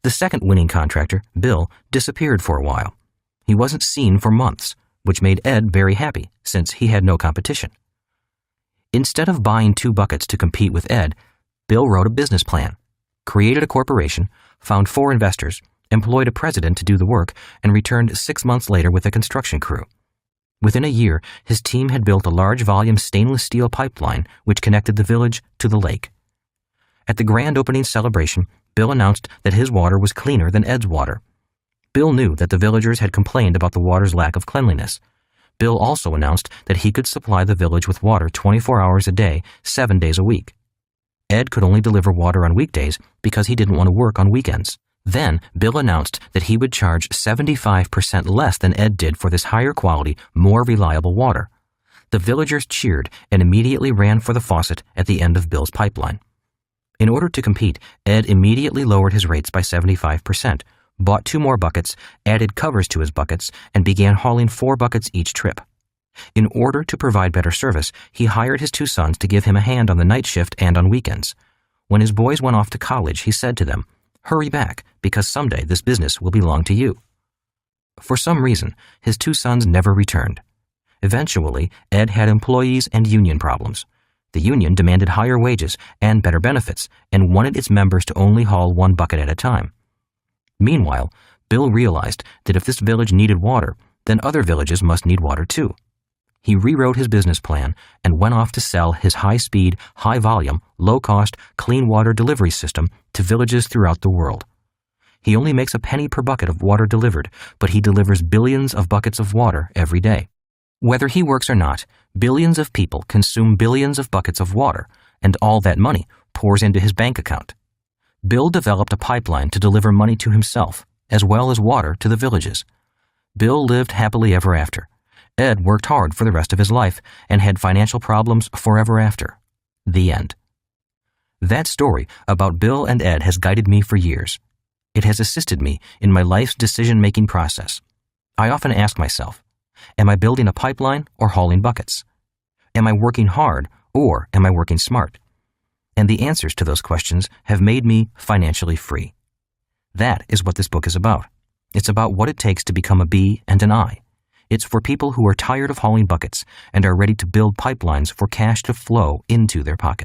The second winning contractor, Bill, disappeared for a while. He wasn't seen for months, which made Ed very happy since he had no competition. Instead of buying 2 buckets to compete with Ed, Bill wrote a business plan, created a corporation, found 4 investors, employed a president to do the work, and returned 6 months later with a construction crew. Within a year, his team had built a large-volume stainless steel pipeline which connected the village to the lake. At the grand opening celebration, Bill announced that his water was cleaner than Ed's water. Bill knew that the villagers had complained about the water's lack of cleanliness. Bill also announced that he could supply the village with water 24 hours a day, 7 days a week. Ed could only deliver water on weekdays because he didn't want to work on weekends. Then, Bill announced that he would charge 75% less than Ed did for this higher quality, more reliable water. The villagers cheered and immediately ran for the faucet at the end of Bill's pipeline. In order to compete, Ed immediately lowered his rates by 75%, bought 2 more buckets, added covers to his buckets, and began hauling 4 buckets each trip. In order to provide better service, he hired his 2 sons to give him a hand on the night shift and on weekends. When his boys went off to college, he said to them, "Hurry back, because someday this business will belong to you." For some reason, his 2 sons never returned. Eventually, Ed had employees and union problems. The union demanded higher wages and better benefits and wanted its members to only haul 1 bucket at a time. Meanwhile, Bill realized that if this village needed water, then other villages must need water too. He rewrote his business plan and went off to sell his high-speed, high-volume, low-cost, clean water delivery system to villages throughout the world. He only makes a penny per bucket of water delivered, but he delivers billions of buckets of water every day. Whether he works or not, billions of people consume billions of buckets of water, and all that money pours into his bank account. Bill developed a pipeline to deliver money to himself, as well as water to the villages. Bill lived happily ever after. Ed worked hard for the rest of his life and had financial problems forever after. The end. That story about Bill and Ed has guided me for years. It has assisted me in my life's decision-making process. I often ask myself, am I building a pipeline or hauling buckets? Am I working hard or am I working smart? And the answers to those questions have made me financially free. That is what this book is about. It's about what it takes to become a B and an I. It's for people who are tired of hauling buckets and are ready to build pipelines for cash to flow into their pockets.